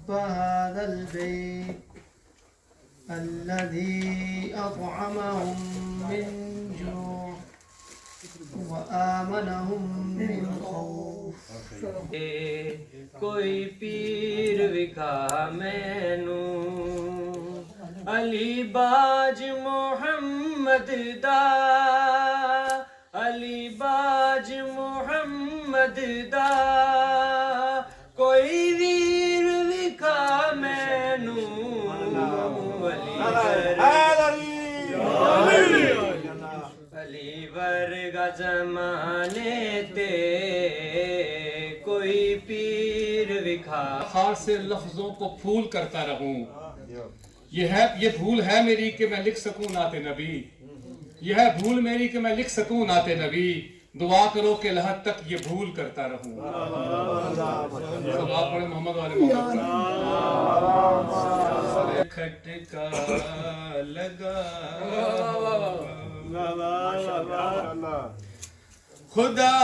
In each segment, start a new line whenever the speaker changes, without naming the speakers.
رب هذا البيت الذي أطعمهم من جوع وآمنهم من خوف.
کوئی پیر وکھا مینوں علی باج محمد دا، علی باج محمد دا، کوئی ویر وکھا مینوں علی ورگا زمانے تے کوئی پیر وکھا.
خاص سے لفظوں کو پھول کرتا رہوں. یہ بھول ہے میری کہ میں لکھ سکوں نعت نبی، یہ ہے بھول میری کہ میں لکھ سکوں نعت نبی. دعا کرو کہ لحد تک یہ بھول کرتا رہوں. سب آپ پڑھیں محمد والے محمد.
کھٹکا لگا خدا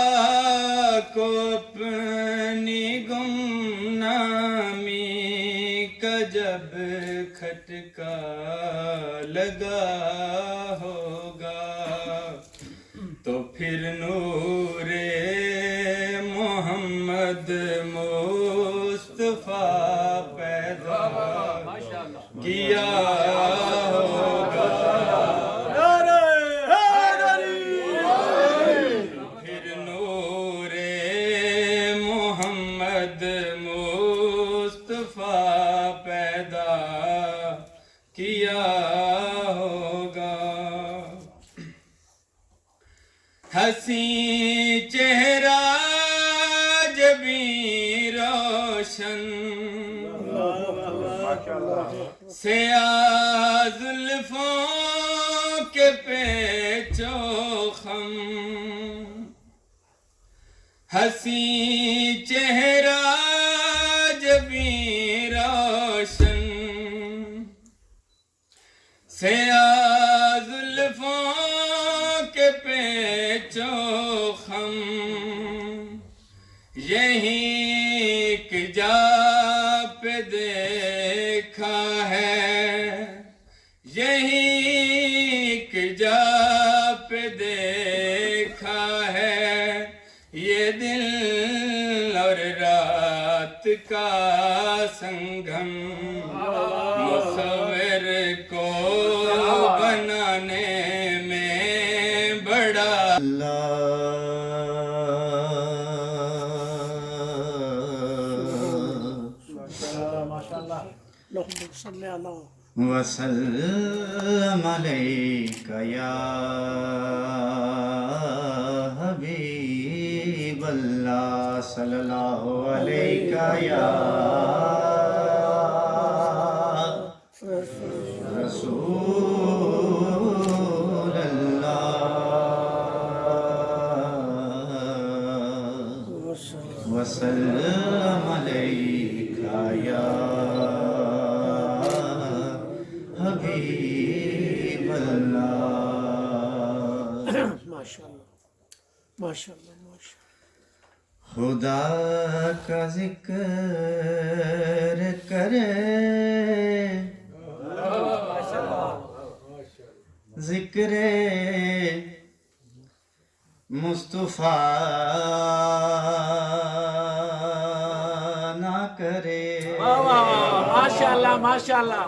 کو اپنی گمنامی کا جب کھٹکا لگا ہوگا تو پھر نور محمد مصطفیٰ پیدا کیا ہوگا. پھر نور محمد مصطفیٰ پیدا کیا ہوگا. حسین چہرہ جبیں روشن سیاہ زلفوں کے پیچو خم، حسین چہرہ جبیں روشن سیاہ زلفوں کے پیچو خم، یہیں ایک جا پہ دیکھا ہے، یہیں ایک جا پہ دیکھا ہے، یہ دل اور رات کا سنگم مصور کو بنانے میں بڑا.
وسلم علیک یا حبیب اللہ صلی اللہ علیک یا رسول اللہ وسلم علیک یا حبیب اللہ.
ماشاءاللہ ماشاءاللہ ماشاءاللہ.
خدا کا ذکر کرے ذکر مصطفیٰ نہ کرے.
ماشاءاللہ ماشاءاللہ.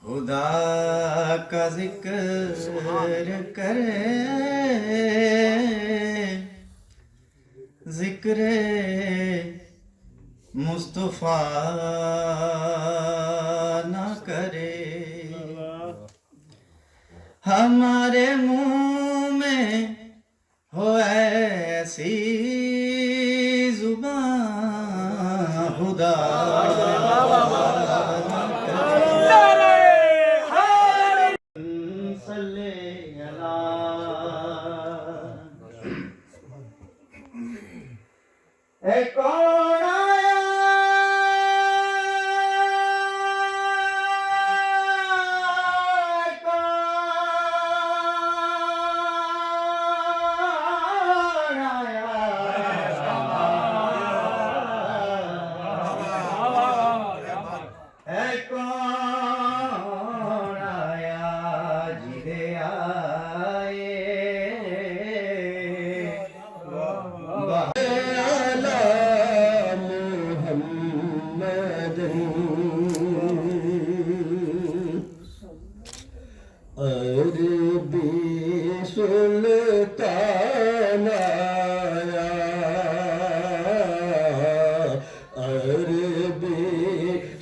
خدا کا ذکر کرے ذکر مصطفیٰ نہ کرے. ہمارے منہ میں ہو ایسی زبان خدا کون آیا کون آیا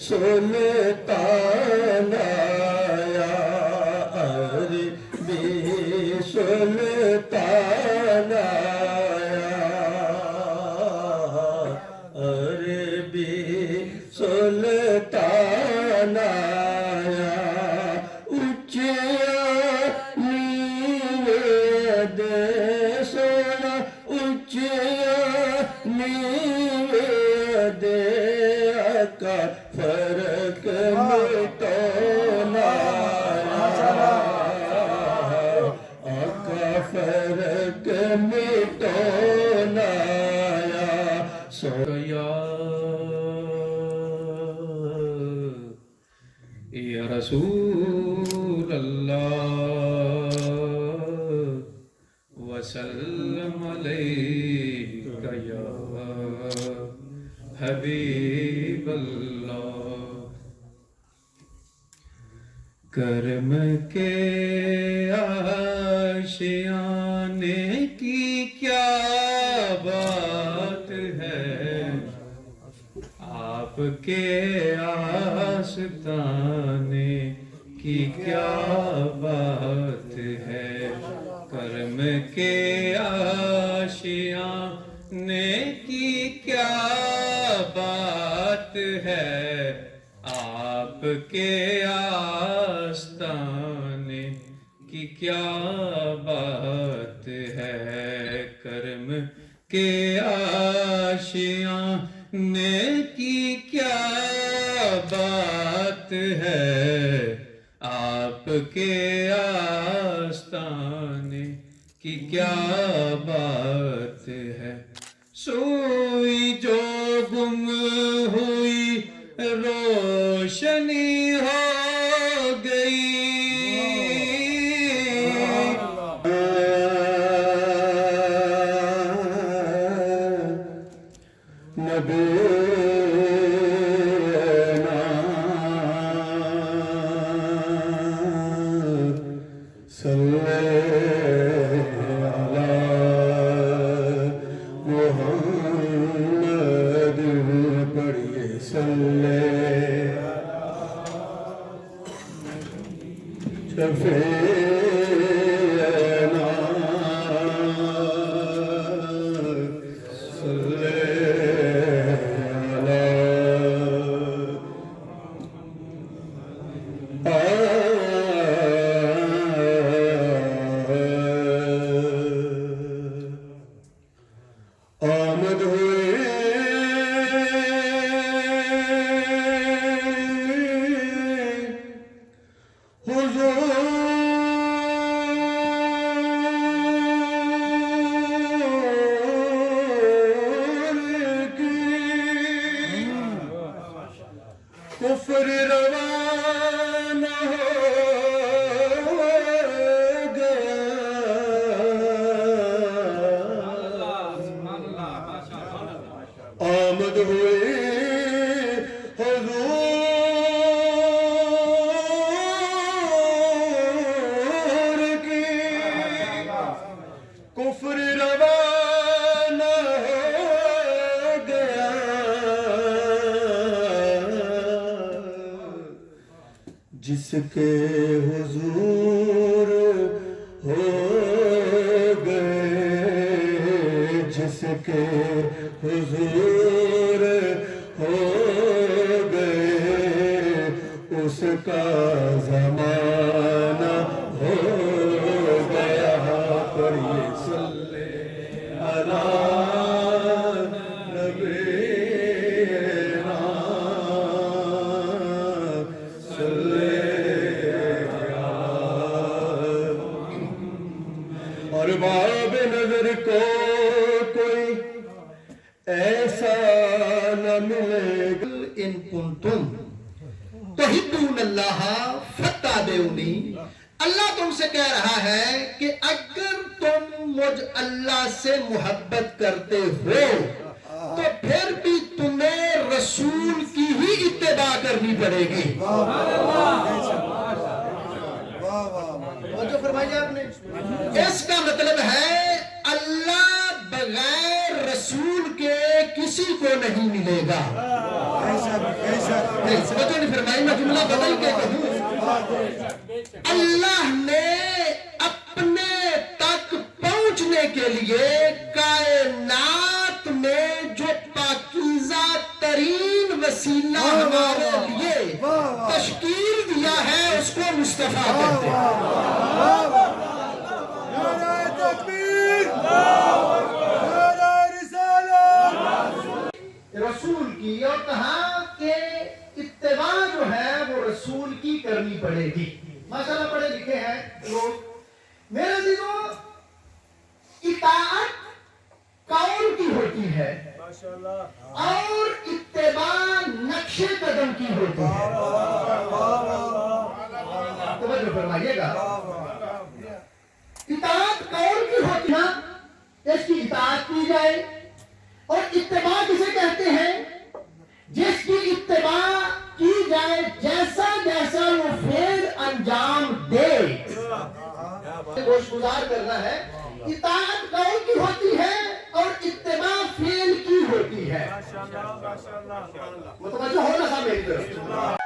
سلطان آیا عربی سلطان آیا عربی سلطان آیا اچیا نیوے دے سونا اچیا نیوے دے آقا فرق مٹونا آقا فرق مٹونا یا رسول اللہ وسلم علیک یا حبیب اللہ کرم کے آشیانے کی کیا بات ہے آپ کے آستانے کی کیا بات ہے کرم کے آشیانے کی کیا بات ہے آپ کے آستانے کی کیا بات ہے کرم کے آشیانے کی کیا بات ہے آپ کے آستانے کی کیا بات ہے سوئی جو گم ہوئی روشنی ہو گئی آمد ہوئے کفر روانہ ہو گیا آمد ہوئے حضور کی کفر روانہ ہو گیا جس کے حضور ہو گئے جس کے حضور ہو گئے اس کا زمانہ ہو گیا پڑھیے صلی علی نبینا اور باب نظر کو کوئی ایسا نہ ملے
ان کنتم تحبون اللہ فاتبعونی اللہ تم سے کہہ رہا ہے کہ اگر تم مجھ اللہ سے محبت کرتے ہو تو پھر بھی تمہیں رسول کی ہی اتباع کرنی پڑے گی جو فرمایا آپ نے اس کا مطلب ہے اللہ بغیر رسول کے کسی کو نہیں ملے گا نہیں توجہ نہیں فرمائی، میں جملہ بدل کے کہوں، اللہ نے اپنے تک پہنچنے کے لیے کائنات میں جو پاکیزہ ترین وسیلہ ہمارے لیے تشکیل دیا ہے اس کو مصطفیٰ کہتے ہیں۔ رسول کی، اور کہا کہ اتباع جو ہے وہ رسول کی کرنی پڑے گی۔ ماشاءاللہ پڑھے لکھے ہیں لوگ، میرے عزیزوں اطاعت قول کی ہوتی ہے اور اتباع نقش قدم کی ہوتی ہے۔ توجہ فرمائیے گا، اطاعت قول کی ہوتی ہے، اس کی اطاعت کی جائے، اور اتباع کسے کہتے ہیں؟ جس کی اتباع کی جائے، جیسا جیسا وہ فعل انجام دے گوش گزار کرنا ہے۔ اطاعت قول کی ہوتی ہے اور اتباع فعل کی ہوتی ہے۔ متوجہ ہونا تھا میری طرف۔